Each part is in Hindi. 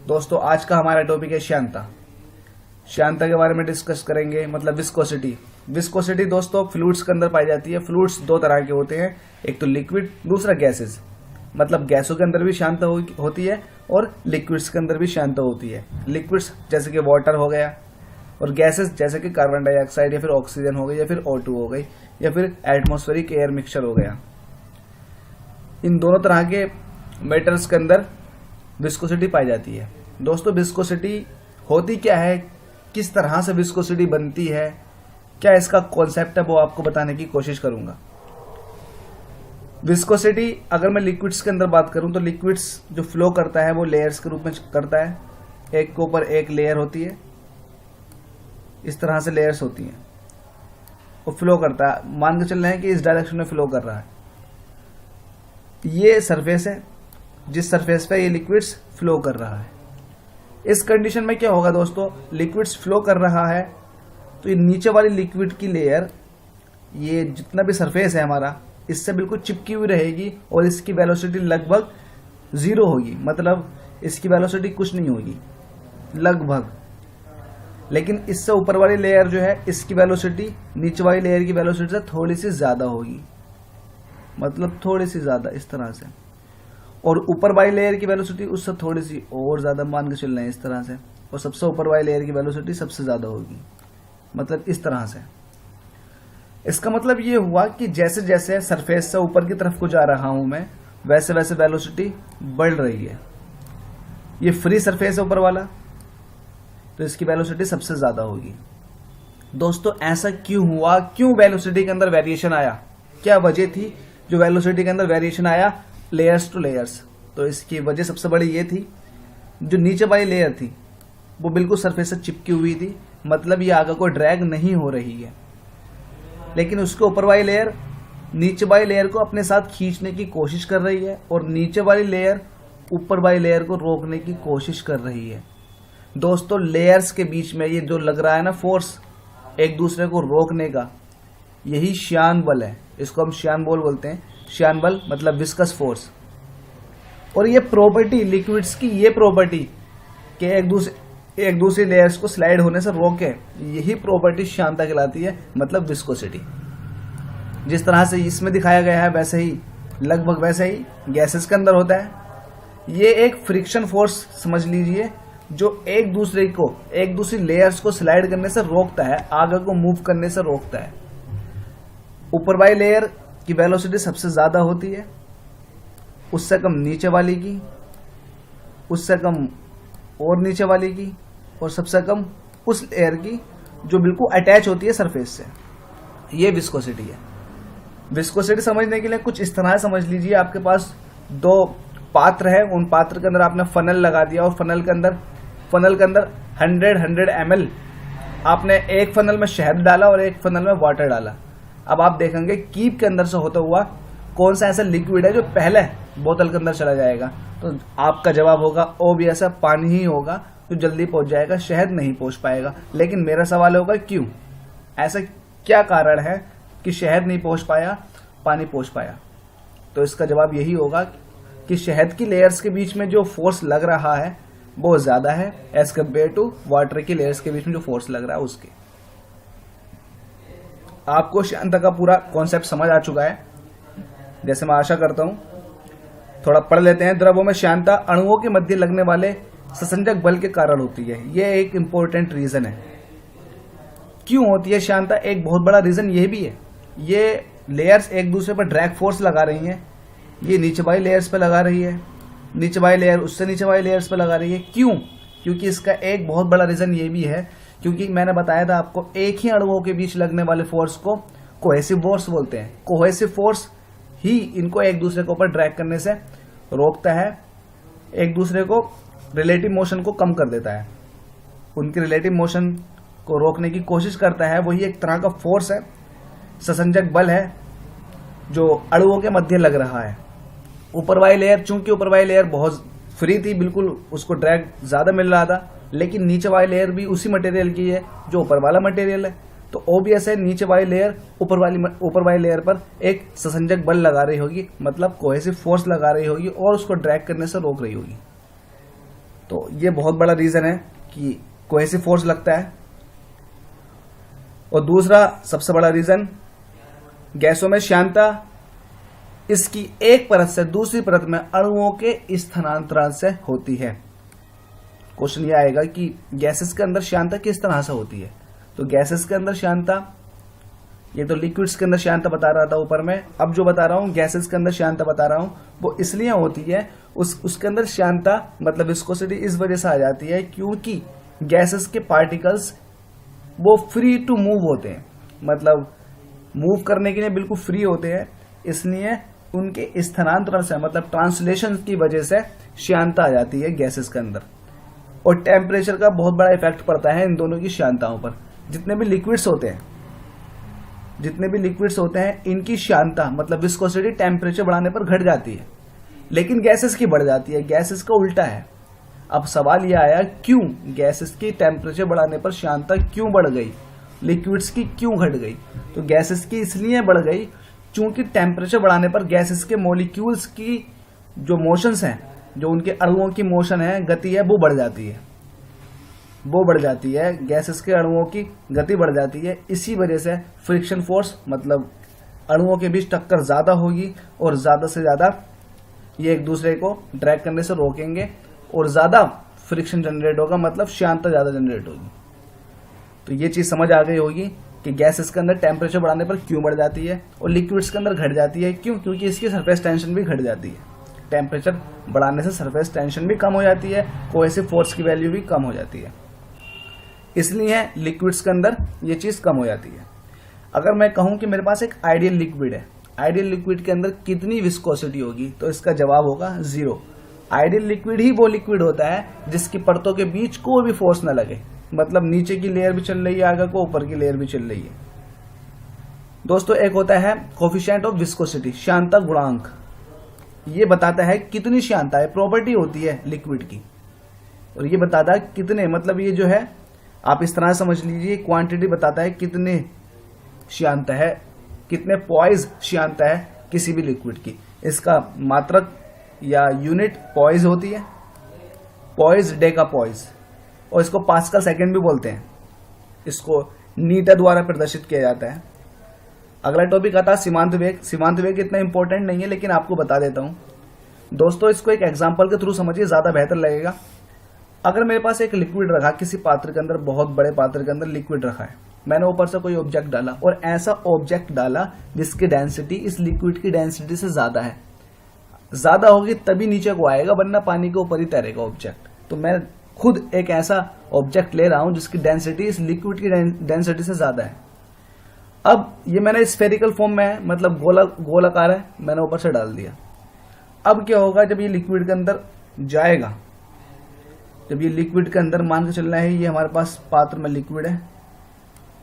दोस्तों आज का हमारा टॉपिक है श्यानता। श्यानता के बारे में डिस्कस करेंगे, मतलब विस्कोसिटी। विस्कोसिटी दोस्तों फ्लूइड्स के अंदर पाई जाती है। फ्लूइड्स दो तरह के होते हैं, एक तो लिक्विड, दूसरा गैसेस। मतलब गैसों के अंदर भी श्यानता होती है और लिक्विड्स के अंदर भी श्यानता होती है। लिक्विड्स जैसे कि वाटर हो गया और गैसेस जैसे कि कार्बन डाइऑक्साइड या फिर ऑक्सीजन हो गई या फिर O2 हो गई या फिर एटमॉस्फेरिक एयर मिक्सचर हो गया। इन दोनों तरह के मेटल्स के अंदर विस्कोसिटी पाई जाती है। दोस्तों विस्कोसिटी होती क्या है, किस तरह से विस्कोसिटी बनती है, क्या इसका कॉन्सेप्ट है, वो आपको बताने की कोशिश करूंगा। विस्कोसिटी अगर मैं लिक्विड्स के अंदर बात करूं तो लिक्विड्स जो फ्लो करता है वो लेयर्स के रूप में करता है। एक के ऊपर एक लेयर होती है, इस तरह से लेयर्स होती हैं, वो फ्लो करता है। मान के चल रहे हैं कि इस डायरेक्शन में फ्लो कर रहा है। ये सरफेस है जिस सरफेस पे ये लिक्विड्स फ्लो कर रहा है। इस कंडीशन में क्या होगा दोस्तों, लिक्विड्स फ्लो कर रहा है तो ये नीचे वाली लिक्विड की लेयर, ये जितना भी सरफेस है हमारा, इससे बिल्कुल चिपकी हुई रहेगी और इसकी वेलोसिटी लगभग जीरो होगी। मतलब इसकी वेलोसिटी कुछ नहीं होगी लगभग। लेकिन इससे ऊपर वाली लेयर जो है, इसकी वेलोसिटी नीचे वाली लेयर की वेलोसिटी से थोड़ी सी ज्यादा होगी, मतलब थोड़ी सी ज्यादा इस तरह से। और ऊपर वाली लेयर की वेलोसिटी उससे थोड़ी सी और ज्यादा मान के चल रहे हैं इस तरह से। और सबसे ऊपर वाली लेयर की वेलोसिटी सबसे ज्यादा होगी, मतलब इस तरह से। इसका मतलब ये हुआ कि जैसे जैसे सरफेस से ऊपर की तरफ को जा रहा हूं मैं, वैसे वैसे वेलोसिटी बढ़ रही है। ये फ्री सरफेस है ऊपर वाला, तो इसकी वेलोसिटी सबसे ज्यादा होगी। दोस्तों ऐसा क्यों हुआ, क्यों वेलोसिटी के अंदर वेरिएशन आया, क्या वजह थी जो वेलोसिटी के अंदर वेरिएशन आया लेयर्स टू लेयर्स? तो इसकी वजह सबसे बड़ी ये थी, जो नीचे वाली लेयर थी वो बिल्कुल सरफेस से चिपकी हुई थी, मतलब ये आगे को ड्रैग नहीं हो रही है। लेकिन उसके ऊपर वाली लेयर नीचे वाली लेयर को अपने साथ खींचने की कोशिश कर रही है और नीचे वाली लेयर ऊपर वाली लेयर को रोकने की कोशिश कर रही है। दोस्तों लेयर्स के बीच में ये जो लग रहा है ना फोर्स, एक दूसरे को रोकने का, यही श्यान बल है। इसको हम श्यान बल बोलते हैं। श्यान बल मतलब विस्कस फोर्स। और ये प्रॉपर्टी लिक्विड्स की, ये प्रॉपर्टी कि एक दूसरी लेयर्स को स्लाइड होने से रोके, यही प्रॉपर्टी श्यानता कहलाती है, मतलब विस्कोसिटी। जिस तरह से इसमें दिखाया गया है वैसे ही, लगभग वैसे ही गैसेस के अंदर होता है। ये एक फ्रिक्शन फोर्स समझ लीजिए, जो एक दूसरी लेयर्स को स्लाइड करने से रोकता है, आगे को मूव करने से रोकता है। ऊपर वाली लेयर की वेलोसिटी सबसे ज्यादा होती है, उससे कम नीचे वाली की, उससे कम और नीचे वाली की, और सबसे कम उस लेयर की जो बिल्कुल अटैच होती है सरफेस से। ये विस्कोसिटी है। विस्कोसिटी समझने के लिए कुछ इस तरह समझ लीजिए, आपके पास दो पात्र है, उन पात्र के अंदर आपने फनल लगा दिया और फनल के अंदर 100 ml आपने एक फनल में शहद डाला और एक फनल में वाटर डाला। अब आप देखेंगे कीप के अंदर से होता हुआ कौन सा ऐसा लिक्विड है जो पहले बोतल के अंदर चला जाएगा। तो आपका जवाब होगा ओबियस है, पानी ही होगा, तो जल्दी पहुंच जाएगा, शहद नहीं पहुंच पाएगा। लेकिन मेरा सवाल होगा क्यों, ऐसा क्या कारण है कि शहद नहीं पहुंच पाया, पानी पहुंच पाया? तो इसका जवाब यही होगा कि शहद की लेयर्स के बीच में जो फोर्स लग रहा है वो ज्यादा है एज कम्पेयर टू वाटर की लेयर्स के बीच में जो फोर्स लग रहा है उसके। आपको श्यानता का पूरा कॉन्सेप्ट समझ आ चुका है, जैसे मैं आशा करता हूं। थोड़ा पढ़ लेते हैं। द्रवों में श्यानता अणुओं के मध्य लगने वाले ससंजक बल के कारण होती है। यह एक इंपॉर्टेंट रीजन है। क्यों होती है श्यानता? एक बहुत बड़ा रीजन यह भी है, ये लेयर्स एक दूसरे पर ड्रैग फोर्स लगा रही हैं। ये नीचे वाली लेयर्स पे लगा रही है, नीचे वाली लेयर उससे नीचे वाली लेयर्स पे लगा रही है। क्यों? क्योंकि इसका एक बहुत बड़ा रीजन ये भी है, क्योंकि मैंने बताया था आपको, एक ही अणुओं के बीच लगने वाले फोर्स को कोहेसिव फोर्स बोलते हैं। कोहेसिव फोर्स ही इनको एक दूसरे के ऊपर ड्रैग करने से रोकता है, एक दूसरे को रिलेटिव मोशन को कम कर देता है, उनकी रिलेटिव मोशन को रोकने की कोशिश करता है। वही एक तरह का फोर्स है, ससंजक बल है, जो अणुओं के मध्य लग रहा है। ऊपर वाली लेयर, चूंकि ऊपर वाली लेयर बहुत फ्री थी, बिल्कुल उसको ड्रैग ज्यादा मिल रहा था, लेकिन नीचे वाली लेयर भी उसी मटेरियल की है जो ऊपर वाला मटेरियल है। तो ओबियस है नीचे वाली लेयर ऊपर वाली लेयर पर एक ससंजक बल लगा रही होगी, मतलब कोहेसिव फोर्स लगा रही होगी और उसको ड्रैग करने से रोक रही होगी। तो ये बहुत बड़ा रीजन है कि कोहेसिव फोर्स लगता है। और दूसरा सबसे बड़ा रीजन, गैसों में श्यानता इसकी एक परत से दूसरी परत में अणुओं के स्थानांतरण से होती है। क्वेश्चन ये आएगा कि गैसेस के अंदर श्यानता किस तरह से होती है। तो गैसेस के अंदर श्यानता, ये तो लिक्विड्स के अंदर श्यानता बता रहा था ऊपर में, अब जो बता रहा हूं गैसेस के अंदर श्यानता बता रहा हूं, वो इसलिए होती है, उसके अंदर श्यानता मतलब विस्कोसिटी इस वजह से आ जाती है क्योंकि गैसेस के पार्टिकल्स वो फ्री टू मूव होते हैं, मतलब मूव करने के लिए बिल्कुल फ्री होते हैं, इसलिए उनके स्थानांतरण से मतलब ट्रांसलेशन की वजह से श्यानता आ जाती है गैसेस के अंदर। और टेम्परेचर का बहुत बड़ा इफेक्ट पड़ता है इन दोनों की श्यानताओं पर। जितने भी लिक्विड्स होते हैं इनकी श्यानता मतलब विस्कोसिटी टेम्परेचर बढ़ाने पर घट जाती है, लेकिन गैसेस की बढ़ जाती है। गैसेस का उल्टा है। अब सवाल यह आया क्यों गैसेस की टेम्परेचर बढ़ाने पर श्यानता क्यों बढ़ गई, लिक्विड्स की क्यों घट गई। तो गैसेस की इसलिए बढ़ गई क्योंकि टेम्परेचर बढ़ाने पर गैसेस के मॉलिक्यूल्स की जो मोशंस हैं, जो उनके अणुओं की मोशन है, गति है, वो बढ़ जाती है। गैसेस के अणुओं की गति बढ़ जाती है। इसी वजह से फ्रिक्शन फोर्स मतलब अणुओं के बीच टक्कर ज्यादा होगी और ज्यादा से ज्यादा ये एक दूसरे को ड्रैग करने से रोकेंगे और ज्यादा फ्रिक्शन जनरेट होगा, मतलब श्यानता ज्यादा जनरेट होगी। तो ये चीज समझ आ गई होगी कि गैसेस के अंदर टेम्परेचर बढ़ाने पर क्यों बढ़ जाती है और लिक्विड्स के अंदर घट जाती है। क्यों? क्योंकि इसकी सरफेस टेंशन भी घट जाती है। टेम्परेचर बढ़ाने से सरफेस टेंशन भी कम हो जाती है, कोहेसिव फोर्स की वैल्यू भी कम हो जाती है, इसलिए लिक्विड्स के अंदर ये चीज कम हो जाती है। अगर मैं कहूं कि मेरे पास एक आइडियल लिक्विड है, आइडियल लिक्विड के अंदर कितनी विस्कोसिटी होगी, तो इसका जवाब होगा 0। आइडियल लिक्विड ही वो लिक्विड होता है जिसकी परतों के बीच कोई भी फोर्स न लगे, मतलब नीचे की लेयर भी चल रही है आगे को, ऊपर की लेयर भी चल रही है। दोस्तों एक होता है कोफिशिएंट ऑफ विस्कोसिटी, श्यानता गुणांक। ये बताता है कितनी श्यानता है, प्रॉपर्टी होती है लिक्विड की, और ये बताता है कितने, मतलब ये जो है आप इस तरह समझ लीजिए, क्वांटिटी बताता है कितने श्यानता है, कितने पॉइज श्यानता है किसी भी लिक्विड की। इसका मात्रक या यूनिट पॉइज होती है, पॉइज डेका पॉइज, और इसको पास्कल सेकंड भी बोलते हैं। इसको नीटा द्वारा प्रदर्शित किया जाता है। अगला टॉपिक आता है सीमांत वेग। सीमांत वेग इतना इंपॉर्टेंट नहीं है, लेकिन आपको बता देता हूं दोस्तों, इसको एक एग्जांपल के थ्रू समझिए, ज्यादा बेहतर लगेगा। अगर मेरे पास एक लिक्विड रखा, किसी पात्र के अंदर, बहुत बड़े पात्र के अंदर लिक्विड रखा है, मैंने ऊपर से कोई ऑब्जेक्ट डाला और ऐसा ऑब्जेक्ट डाला जिसकी डेंसिटी इस लिक्विड की डेंसिटी से ज्यादा है, ज्यादा होगी तभी नीचे को आएगा, वरना पानी के ऊपर ही तैरेगा ऑब्जेक्ट। तो मैं खुद एक ऐसा ऑब्जेक्ट ले रहा हूं जिसकी डेंसिटी इस लिक्विड की डेंसिटी से ज्यादा है। अब ये मैंने स्फेरिकल फॉर्म में है, मतलब गोलाकार है, मैंने ऊपर से डाल दिया। अब क्या होगा जब ये लिक्विड के अंदर जाएगा, जब ये लिक्विड के अंदर, मान के चलना है ये हमारे पास पात्र में लिक्विड है,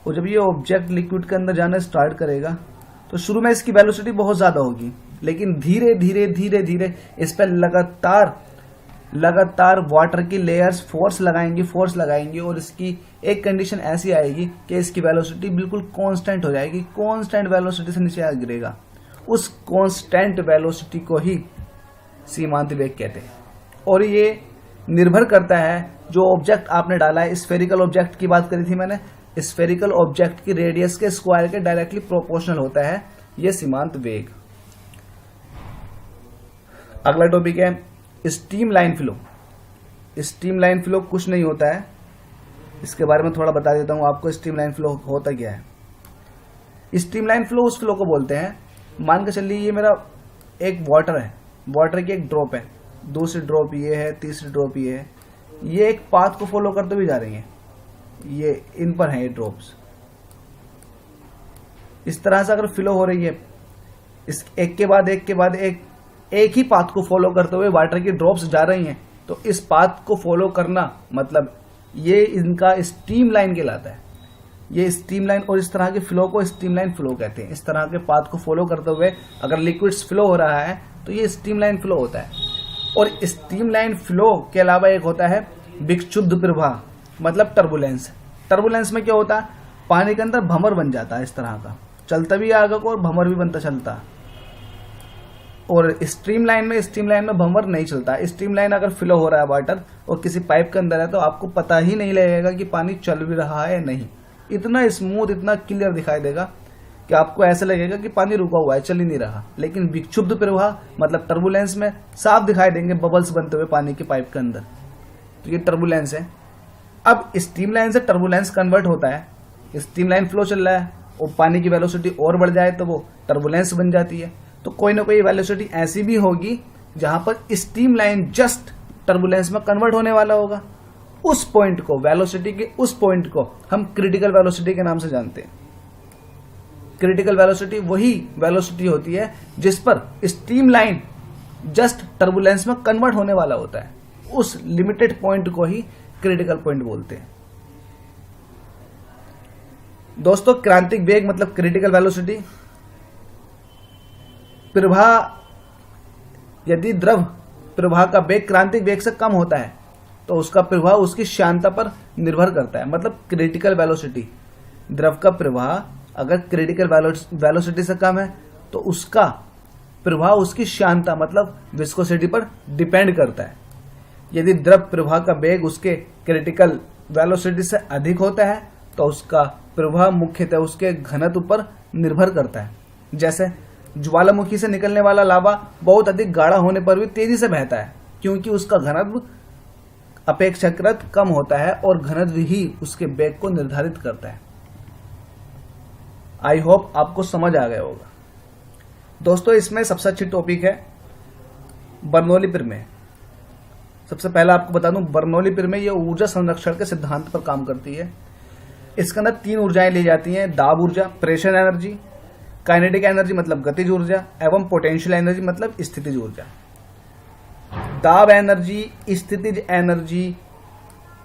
और जब ये ऑब्जेक्ट लिक्विड के अंदर जाना स्टार्ट करेगा तो शुरू में इसकी वेलोसिटी बहुत ज्यादा होगी, लेकिन धीरे धीरे धीरे धीरे इस पर लगातार वाटर की लेयर्स फोर्स लगाएंगी और इसकी एक कंडीशन ऐसी आएगी कि इसकी वेलोसिटी बिल्कुल कांस्टेंट हो जाएगी, कांस्टेंट वेलोसिटी से नीचे गिरेगा। उस कांस्टेंट वेलोसिटी को ही सीमांत वेग कहते हैं। और ये निर्भर करता है जो ऑब्जेक्ट आपने डाला है। स्फेरिकल ऑब्जेक्ट की बात करी थी मैंने, स्फेरिकल ऑब्जेक्ट की रेडियस के स्क्वायर के डायरेक्टली प्रोपोर्शनल होता है यह सीमांत वेग। अगला टॉपिक है steam line flow. Steam line flow कुछ नहीं होता है, इसके बारे में थोड़ा बता देता हूं आपको। स्टीम लाइन फ्लो होता क्या है? स्टीम लाइन फ्लो उस फ्लो को बोलते हैं, मान के चलिए ये मेरा एक वाटर है, वाटर की एक ड्रॉप है, दूसरी ड्रॉप ये है, तीसरी ड्रॉप ये है, ये एक पाथ को फॉलो करते हुए जा रही है, ये इन पर है ये ड्रॉप्स। इस तरह से अगर फ्लो हो रही है, इस एक के बाद एक ही पाथ को फॉलो करते हुए वाटर की ड्रॉप्स जा रही हैं, तो इस पाथ को फॉलो करना मतलब ये इनका स्टीम लाइन कहलाता है। ये स्टीम लाइन, और इस तरह के फ्लो को स्टीम लाइन फ्लो कहते हैं। इस तरह के पाथ को फॉलो करते हुए अगर लिक्विड्स फ्लो हो रहा है तो ये स्टीम लाइन फ्लो होता है। और स्टीम लाइन फ्लो के अलावा एक होता है विक्षुब्ध प्रवाह, मतलब टर्बुलेंस। टर्बुलेंस में क्या होता है, पानी के अंदर भंवर बन जाता है, इस तरह का चलता भी आगे को और भंवर भी बनता चलता। और स्ट्रीमलाइन में भंवर नहीं चलता। स्ट्रीमलाइन अगर फ्लो हो रहा है वाटर और किसी पाइप के अंदर है तो आपको पता ही नहीं लगेगा कि पानी चल भी रहा है नहीं। इतना स्मूथ, इतना क्लियर दिखाई देगा कि आपको ऐसा लगेगा कि पानी रुका हुआ है, चल ही नहीं रहा। लेकिन विक्षुब्ध प्रवाह मतलब टर्बुलेंस में साफ दिखाई देंगे बबल्स बनते हुए पानी के पाइप के अंदर, तो ये टर्बुलेंस है। अब स्ट्रीमलाइन से टर्बुलेंस कन्वर्ट होता है, स्ट्रीमलाइन फ्लो चल रहा है और पानी की वेलोसिटी और बढ़ जाए तो वो टर्बुलेंस बन जाती है। तो कोई ना कोई वेलोसिटी ऐसी भी होगी जहां पर स्ट्रीमलाइन जस्ट टर्बुलेंस में कन्वर्ट होने वाला होगा। उस पॉइंट को, वेलोसिटी के उस पॉइंट को हम क्रिटिकल वेलोसिटी के नाम से जानते हैं। क्रिटिकल वेलोसिटी वही वेलोसिटी होती है जिस पर स्ट्रीमलाइन जस्ट टर्बुलेंस में कन्वर्ट होने वाला होता है। उस लिमिटेड पॉइंट को ही क्रिटिकल पॉइंट बोलते हैं। दोस्तों, क्रांतिक वेग मतलब क्रिटिकल वेलोसिटी। प्रवाह, यदि द्रव प्रवाह का वेग क्रांतिक वेग से कम होता है तो उसका प्रवाह उसकी श्यानता पर निर्भर करता है। मतलब क्रिटिकल वेलोसिटी, द्रव का प्रवाह अगर क्रिटिकल वेलोसिटी से कम है तो उसका प्रवाह उसकी श्यानता मतलब विस्कोसिटी पर डिपेंड करता है। यदि द्रव प्रवाह का वेग उसके क्रिटिकल वेलोसिटी से अधिक होता है तो उसका प्रवाह मुख्यतः उसके घनत्व पर निर्भर करता है। जैसे ज्वालामुखी से निकलने वाला लावा बहुत अधिक गाढ़ा होने पर भी तेजी से बहता है क्योंकि उसका घनत्व अपेक्षाकृत कम होता है और घनत्व ही उसके वेग को निर्धारित करता है। आई होप आपको समझ आ गया होगा। दोस्तों, इसमें सबसे अच्छी टॉपिक है बर्नौली प्रमेय। सबसे पहला आपको बता दूं, बर्नौली प्रमेय यह ऊर्जा संरक्षण के सिद्धांत पर काम करती है। इसके अंदर 3 ऊर्जाएं ली जाती हैं: दाब ऊर्जा, प्रेशर एनर्जी, काइनेटिक एनर्जी मतलब गतिज ऊर्जा एवं पोटेंशियल एनर्जी मतलब स्थितिज ऊर्जा। दाब एनर्जी, स्थितिज एनर्जी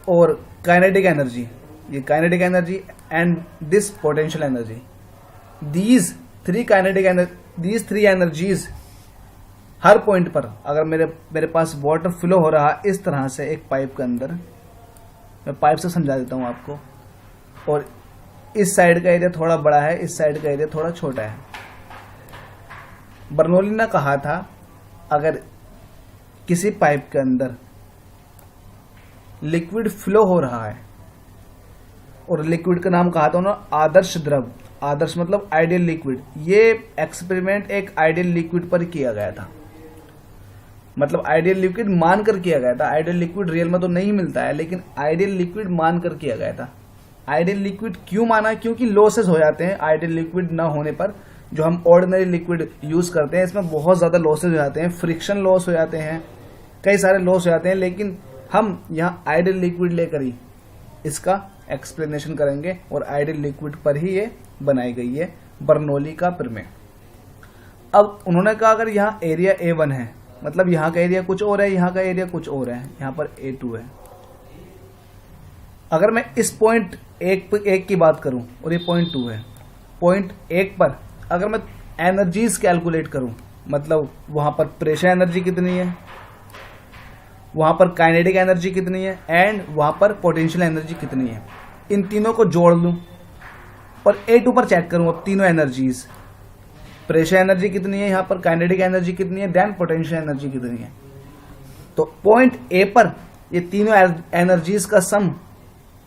और काइनेटिक एनर्जी, ये kinetic energy and this potential energy, these three energies her point पर, अगर मेरे पास वाटर फ्लो हो रहा इस तरह से एक पाइप के अंदर, मैं पाइप से समझा देता हूं आपको, और इस साइड का एरिया थोड़ा बड़ा है, इस साइड का एरिया थोड़ा छोटा है। बर्नौली ने कहा था अगर किसी पाइप के अंदर लिक्विड फ्लो हो रहा है, और लिक्विड का नाम कहा था उन्होंने आदर्श द्रव, आदर्श मतलब आइडियल लिक्विड। ये एक्सपेरिमेंट एक आइडियल लिक्विड पर किया गया था, मतलब आइडियल लिक्विड मानकर किया गया था। आइडियल लिक्विड रियल में तो नहीं मिलता है, लेकिन आइडियल लिक्विड मानकर किया गया था। आइडियल लिक्विड क्यों माना? क्योंकि लॉसेस हो जाते हैं आइडियल लिक्विड ना होने पर। जो हम ऑर्डिनरी लिक्विड यूज करते हैं इसमें बहुत ज्यादा लॉसेज हो जाते हैं, फ्रिक्शन लॉस हो जाते हैं, कई सारे लॉस हो जाते हैं, लेकिन हम यहाँ आइडियल लिक्विड लेकर ही इसका एक्सप्लेनेशन करेंगे और आइडियल लिक्विड पर ही ये बनाई गई है बर्नौली का प्रमेय। अब उन्होंने कहा अगर यहाँ एरिया A1 है, मतलब यहाँ का एरिया कुछ और है, यहाँ का एरिया कुछ और है, यहाँ पर A2 है। अगर मैं इस पॉइंट एक की बात करूं और ये पॉइंट 2 है, पॉइंट 1 पर अगर मैं एनर्जीज कैलकुलेट करूं, मतलब वहां पर प्रेशर एनर्जी कितनी है, वहां पर काइनेटिक एनर्जी कितनी है एंड वहां पर पोटेंशियल एनर्जी कितनी है, इन तीनों को जोड़ लूं और A2 पर चेक करूं अब तीनों एनर्जीज, प्रेशर एनर्जी कितनी है, यहां पर काइनेटिक एनर्जी कितनी है, देन पोटेंशियल एनर्जी कितनी है, तो पॉइंट A पर ये तीनों एनर्जीज का सम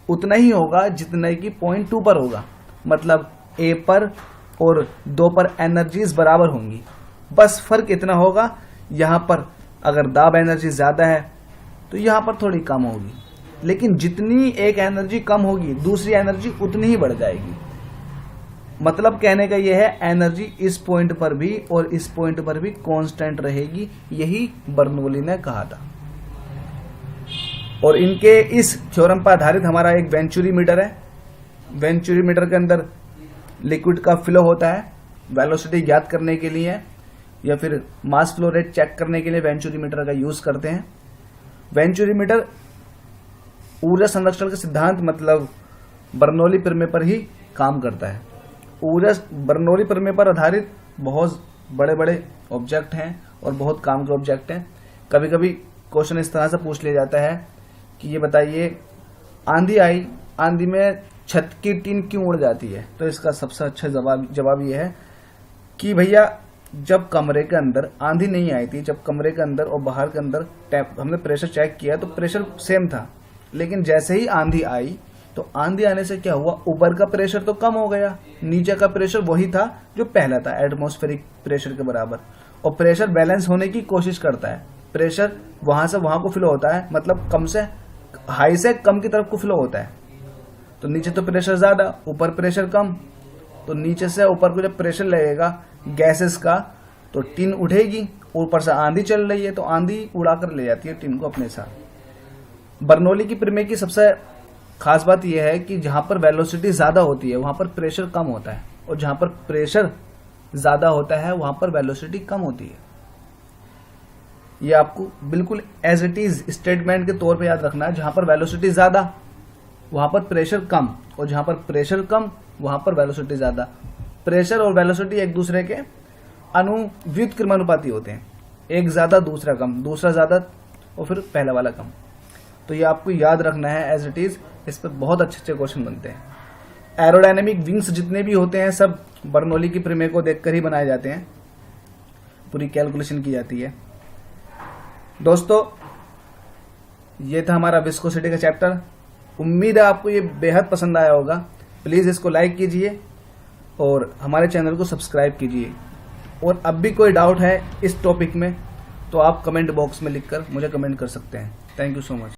उतना ही होगा जितना कि पॉइंट 2 पर होगा। मतलब A पर और 2 पर एनर्जीज बराबर होंगी, बस फर्क इतना होगा यहां पर अगर दाब एनर्जी ज्यादा है तो यहां पर थोड़ी कम होगी, लेकिन जितनी एक एनर्जी कम होगी दूसरी एनर्जी उतनी ही बढ़ जाएगी। मतलब कहने का यह है एनर्जी इस पॉइंट पर भी और इस पॉइंट पर भी कांस्टेंट रहेगी, यही बर्नौली ने कहा था। और इनके इस थ्योरम पर आधारित हमारा एक वेंचुरी मीटर है। वेंचुरी मीटर के अंदर लिक्विड का फ्लो होता है, वेलोसिटी ज्ञात करने के लिए या फिर मास फ्लो रेट चेक करने के लिए वेंचुरी मीटर का यूज करते हैं। वेंचुरी मीटर ऊर्जा संरक्षण का सिद्धांत मतलब बर्नौली प्रमेय पर ही काम करता है। बर्नौली प्रमेय पर आधारित बहुत बड़े बड़े ऑब्जेक्ट हैं और बहुत काम के ऑब्जेक्ट हैं। कभी कभी क्वेश्चन इस तरह से पूछ लिया जाता है कि ये बताइए आंधी आई, आंधी में छत की टीन क्यों उड़ जाती है? तो इसका सबसे अच्छा जवाब ये है कि भैया जब कमरे के अंदर आंधी नहीं आई थी, जब कमरे के अंदर और बाहर के अंदर हमने प्रेशर चेक किया तो प्रेशर सेम था, लेकिन जैसे ही आंधी आई तो आंधी आने से क्या हुआ, ऊपर का प्रेशर तो कम हो गया, नीचे का प्रेशर वही था जो पहला था, एटमॉस्फेरिक प्रेशर के बराबर। और प्रेशर बैलेंस होने की कोशिश करता है, प्रेशर वहां से वहां को फ्लो होता है, मतलब कम से हाई से कम की तरफ को फ्लो होता है। तो नीचे तो प्रेशर ज्यादा, ऊपर प्रेशर कम, तो नीचे से ऊपर को जब प्रेशर लगेगा गैसेस का तो टिन उठेगी, ऊपर से आंधी चल रही है तो आंधी उड़ा कर ले जाती है टिन को अपने साथ। बर्नौली की प्रमेय की सबसे खास बात यह है कि जहां पर वेलोसिटी ज्यादा होती है वहां पर प्रेशर कम होता है, और जहां पर प्रेशर ज्यादा होता है वहां पर वेलोसिटी कम होती है। ये आपको बिल्कुल एज इट इज स्टेटमेंट के तौर पे याद रखना है। जहां पर वेलोसिटी ज्यादा वहां पर प्रेशर कम, और जहां पर प्रेशर कम वहां पर वेलोसिटी ज्यादा। प्रेशर और वेलोसिटी एक दूसरे के अनुव्युत क्रमानुपाती होते हैं, एक ज्यादा दूसरा कम, दूसरा ज्यादा और फिर पहला वाला कम। तो ये आपको याद रखना है एज इट इज, इस पर बहुत अच्छे अच्छे क्वेश्चन बनते हैं। एरोडायनेमिक विंग्स जितने भी होते हैं सब बर्नौली की प्रमेय को देखकर ही बनाए जाते हैं, पूरी कैलकुलेशन की जाती है। दोस्तों ये था हमारा विस्कोसिटी का चैप्टर, उम्मीद है आपको ये बेहद पसंद आया होगा। प्लीज इसको लाइक कीजिए और हमारे चैनल को सब्सक्राइब कीजिए। और अब भी कोई डाउट है इस टॉपिक में तो आप कमेंट बॉक्स में लिखकर मुझे कमेंट कर सकते हैं। Thank you so much.